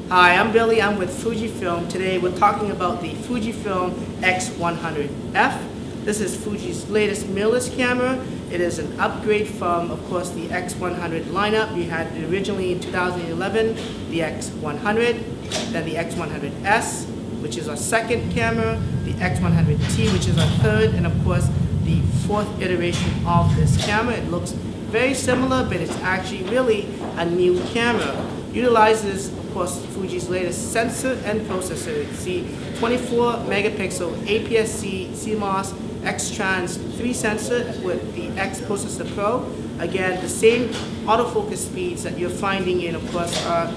Hi, I'm Billy. I'm with Fujifilm. Today we're talking about the Fujifilm X100F. This is Fuji's latest mirrorless camera. It is an upgrade from, of course, the X100 lineup. We had it originally in 2011, the X100, then the X100S, which is our second camera, the X100T, which is our third, and of course, the fourth iteration of this camera. It looks very similar, but it's actually really a new camera. Utilizes, of course, Fuji's latest sensor and processor. It's the 24 megapixel APS-C CMOS X-Trans 3 sensor with the X Processor Pro. Again, the same autofocus speeds that you're finding in, of course, our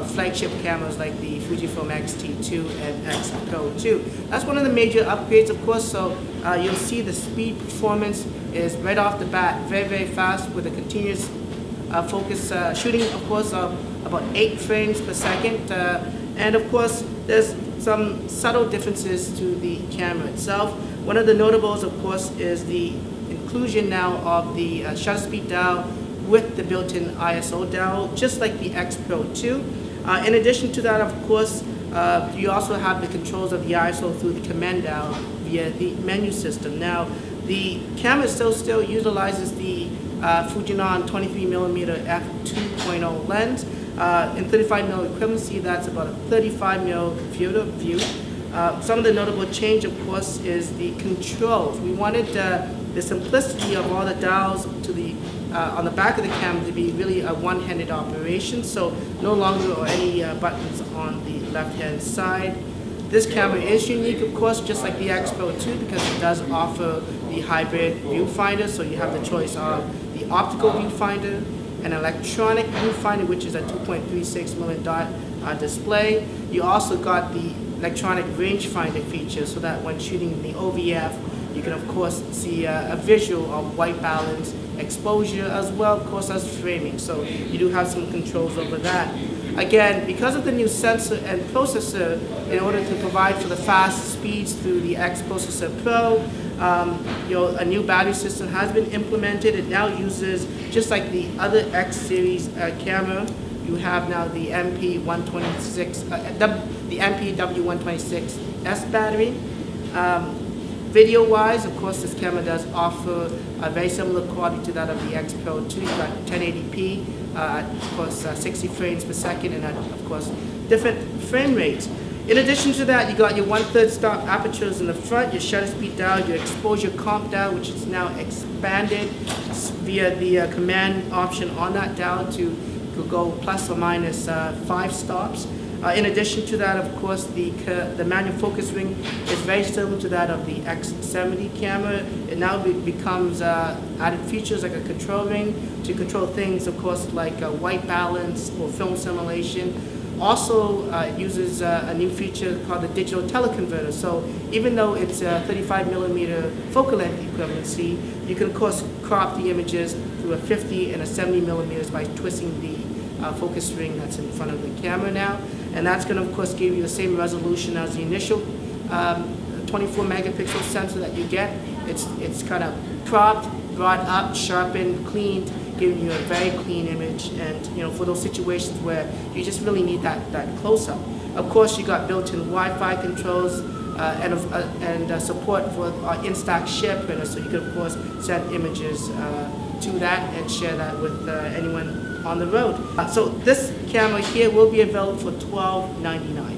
flagship cameras like the Fujifilm X-T2 and X Pro 2. That's one of the major upgrades, of course, so you'll see the speed performance is right off the bat very, very fast with a continuous focus shooting, of course, about 8 frames per second. And of course, there's some subtle differences to the camera itself. One of the notables, of course, is the inclusion now of the shutter speed dial with the built-in ISO dial, just like the X Pro 2. In addition to that, of course, you also have the controls of the ISO through the command dial via the menu system. Now, the camera still utilizes the Fujinon 23mm f2.0 lens. In 35mm equivalency, that's about a 35mm field of view. Some of the notable change, of course, is the controls. We wanted the simplicity of all the dials to the on the back of the camera to be really a one-handed operation, so no longer are any buttons on the left-hand side. This camera is unique, of course, just like the X Pro 2, because it does offer the hybrid viewfinder, so you have the choice of the optical viewfinder, an electronic viewfinder, which is a 2.36 million dot display. You also got the electronic rangefinder feature, so that when shooting the OVF, you can of course see a visual of white balance, exposure, as well, of course, as framing. So you do have some controls over that. Again, because of the new sensor and processor, in order to provide for the fast speeds through the X Processor Pro, a new battery system has been implemented. It now uses, just like the other X series camera, you have now the MP126, the MPW126S battery. Video-wise, of course, this camera does offer a very similar quality to that of the X Pro 2. You've got 1080p, of course, 60 frames per second, and of course, different frame rates. In addition to that, you got your 1/3 stop apertures in the front, your shutter speed dial, your exposure comp dial, which is now expanded via the command option on that dial to go plus or minus 5 stops. In addition to that, of course, the manual focus ring is very similar to that of the X70 camera. It now becomes added features like a control ring to control things, of course, like white balance or film simulation. Also, it uses a new feature called the digital teleconverter. So even though it's a 35mm focal length equivalency, you can, of course, crop the images through a 50 and a 70mm by twisting the focus ring that's in front of the camera now. And that's going to, of course, give you the same resolution as the initial 24 megapixel sensor that you get. It's kind of cropped, brought up, sharpened, cleaned, giving you a very clean image. And for those situations where you just really need that close-up. Of course, you got built-in Wi-Fi controls and support for our in-stock share printer, so you can, of course, send images to that and share that with anyone on the road. So this camera here will be available for $12.99.